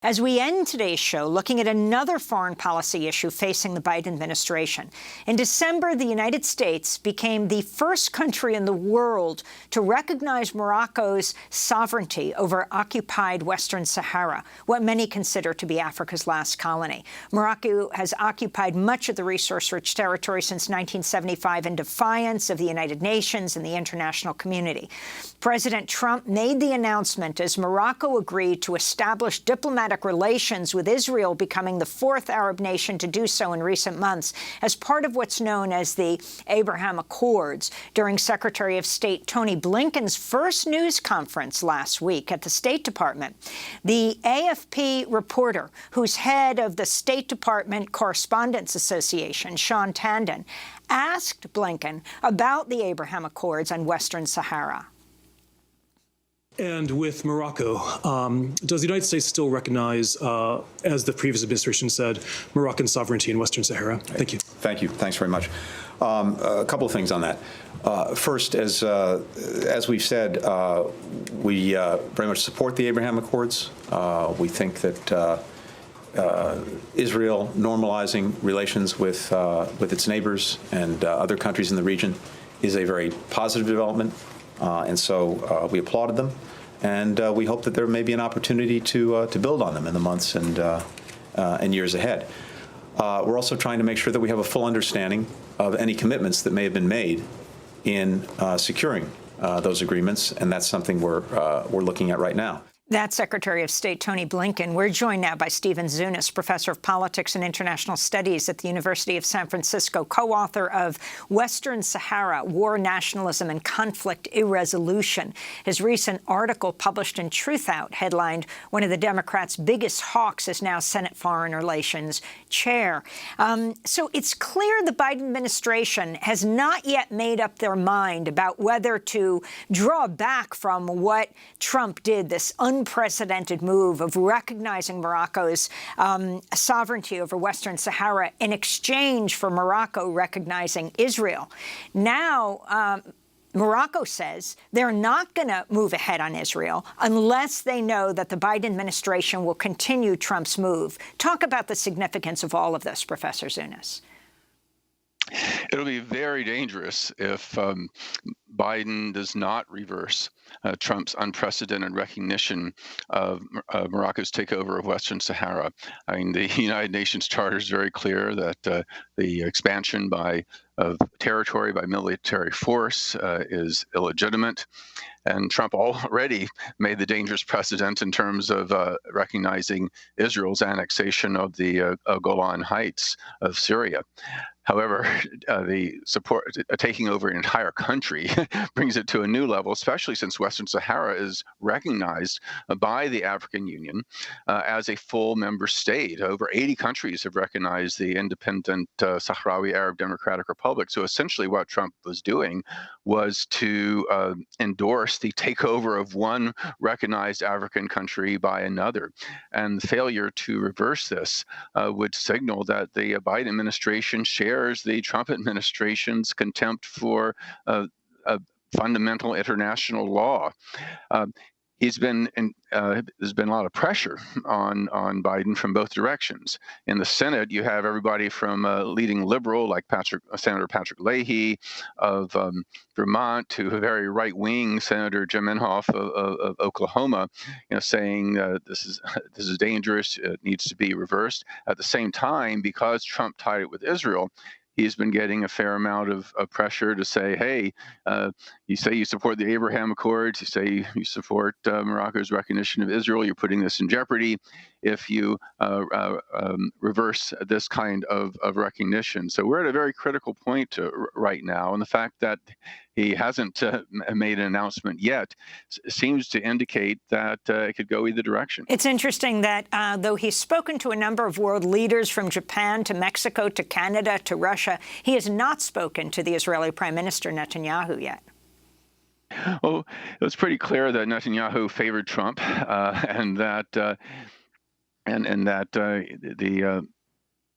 As we end today's show looking at another foreign policy issue facing the Biden administration. In December, the United States became the first country in the world to recognize Morocco's sovereignty over occupied Western Sahara, what many consider to be Africa's last colony. Morocco has occupied much of the resource-rich territory since 1975 in defiance of the United Nations and the international community. President Trump made the announcement as Morocco agreed to establish diplomatic relations with Israel, becoming the fourth Arab nation to do so in recent months as part of what's known as the Abraham Accords. During Secretary of State Tony Blinken's first news conference last week at the State Department, the AFP reporter, who's head of the State Department Correspondents Association, Sean Tandon, asked Blinken about the Abraham Accords on Western Sahara. And with Morocco, does the United States still recognize, as the previous administration said, Moroccan sovereignty in Western Sahara? Thank you. Thank you. Thanks very much. A couple of things on that. First, as we've said, we very much support the Abraham Accords. We think that Israel normalizing relations with its neighbors and other countries in the region is a very positive development. And so we applauded them, and we hope that there may be an opportunity to build on them in the months and years ahead. We're also trying to make sure that we have a full understanding of any commitments that may have been made in securing those agreements, and that's something we're looking at right now. That's Secretary of State Tony Blinken. We're joined now by Stephen Zunes, professor of politics and international studies at the University of San Francisco, co-author of Western Sahara, War, Nationalism, and Conflict Irresolution. His recent article published in Truthout headlined, "One of the Democrats' biggest hawks is now Senate Foreign Relations chair." So it's clear the Biden administration has not yet made up their mind about whether to draw back from what Trump did, this unprecedented move of recognizing Morocco's sovereignty over Western Sahara in exchange for Morocco recognizing Israel. Now, Morocco says they're not going to move ahead on Israel unless they know that the Biden administration will continue Trump's move. Talk about the significance of all of this, Professor Zunes. It'll be very dangerous if Biden does not reverse Trump's unprecedented recognition of Morocco's takeover of Western Sahara. I mean, the United Nations Charter is very clear that the expansion of territory by military force is illegitimate. And Trump already made the dangerous precedent in terms of recognizing Israel's annexation of the Golan Heights of Syria. However, the support taking over an entire country brings it to a new level, especially since Western Sahara is recognized by the African Union as a full member state. Over 80 countries have recognized the independent Sahrawi Arab Democratic Republic. So essentially what Trump was doing was to endorse the takeover of one recognized African country by another. And the failure to reverse this would signal that the Biden administration shares the Trump administration's contempt for fundamental international law. There's been a lot of pressure on Biden from both directions. In the Senate, you have everybody from a leading liberal like Senator Patrick Leahy of Vermont to a very right-wing Senator Jim Inhofe of Oklahoma, saying this is dangerous. It needs to be reversed. At the same time, because Trump tied it with Israel, he's been getting a fair amount of pressure to say, hey, you say you support the Abraham Accords, you say you support Morocco's recognition of Israel, you're putting this in jeopardy if you reverse this kind of recognition. So we're at a very critical point right now, and the fact that he hasn't made an announcement yet seems to indicate that it could go either direction. It's interesting that though he's spoken to a number of world leaders from Japan to Mexico to Canada to Russia, he has not spoken to the Israeli Prime Minister Netanyahu yet. Well, it was pretty clear that Netanyahu favored Trump, and that the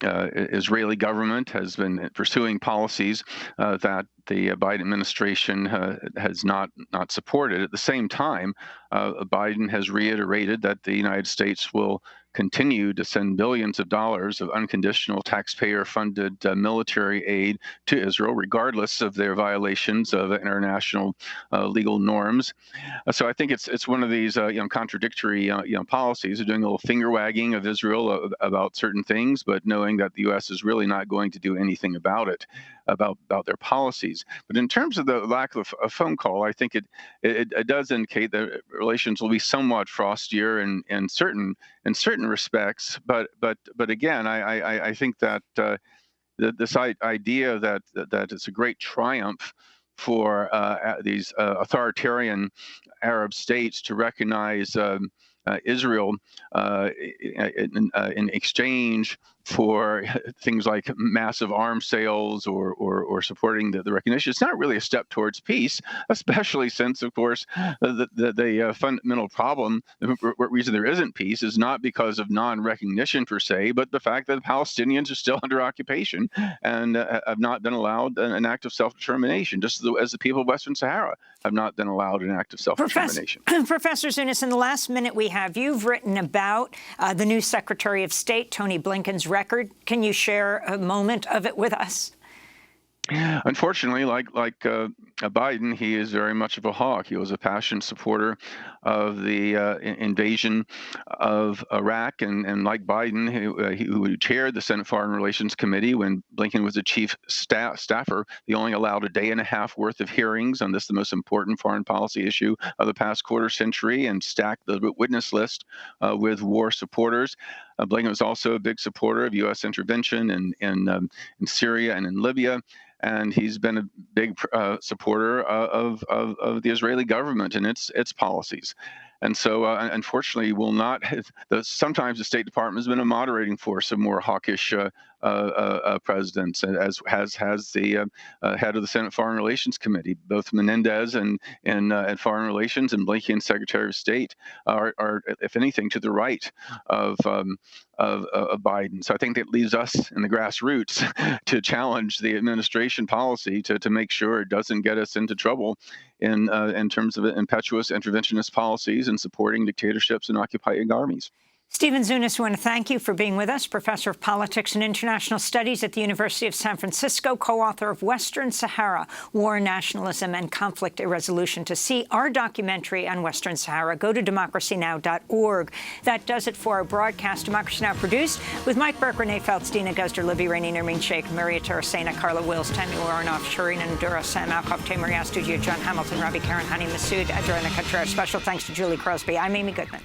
Israeli government has been pursuing policies that the Biden administration has not supported. At the same time, Biden has reiterated that the United States will continue to send billions of dollars of unconditional taxpayer-funded military aid to Israel, regardless of their violations of international legal norms. So I think it's one of these contradictory policies of doing a little finger wagging of Israel about certain things, but knowing that the U.S. is really not going to do anything about it, about their policies. But in terms of the lack of a phone call, I think it does indicate that relations will be somewhat frostier in certain respects. But again, I think that this idea that it's a great triumph for these authoritarian Arab states to recognize Israel in exchange for things like massive arms sales or supporting the recognition. It's not really a step towards peace, especially since, of course, the fundamental problem, the reason there isn't peace is not because of non-recognition per se, but the fact that the Palestinians are still under occupation and have not been allowed an act of self-determination, just as the people of Western Sahara have not been allowed an act of self-determination. Professor Zunes, in the last minute we have, you've written about the new Secretary of State, Tony Blinken's record. Can you share a moment of it with us? Unfortunately, like Biden, he is very much of a hawk. He was a passionate supporter of the invasion of Iraq, and like Biden, who chaired the Senate Foreign Relations Committee when Blinken was the chief staffer, he only allowed a day and a half worth of hearings on this, the most important foreign policy issue of the past quarter century, and stacked the witness list with war supporters. Blinken was also a big supporter of U.S. intervention in Syria and in Libya. And he's been a big supporter of the Israeli government and its policies. And so, unfortunately, will not. Sometimes the State Department has been a moderating force of more hawkish presidents, as has the head of the Senate Foreign Relations Committee. Both Menendez and Foreign Relations and Blinken, Secretary of State, are, if anything, to the right of Biden. So I think that leaves us in the grassroots to challenge the administration policy to make sure it doesn't get us into trouble in terms of impetuous interventionist policies and supporting dictatorships and occupying armies. Stephen Zunes, I want to thank you for being with us, Professor of Politics and International Studies at the University of San Francisco, co-author of Western Sahara, War, Nationalism, and Conflict Irresolution. To see our documentary on Western Sahara, go to democracynow.org. That does it for our broadcast. Democracy Now! Produced with Mike Burke, Renee Feltz, Dina Guzder, Libby Rainey, Nermeen Sheikh, Maria Tarasena, Carla Wills, Tammy Aronoff, Shireen Andura, Sam Alcoff, Tamer Studio, John Hamilton, Robbie Karen, Hani Masood, Adriana Contreras. Special thanks to Julie Crosby. I'm Amy Goodman.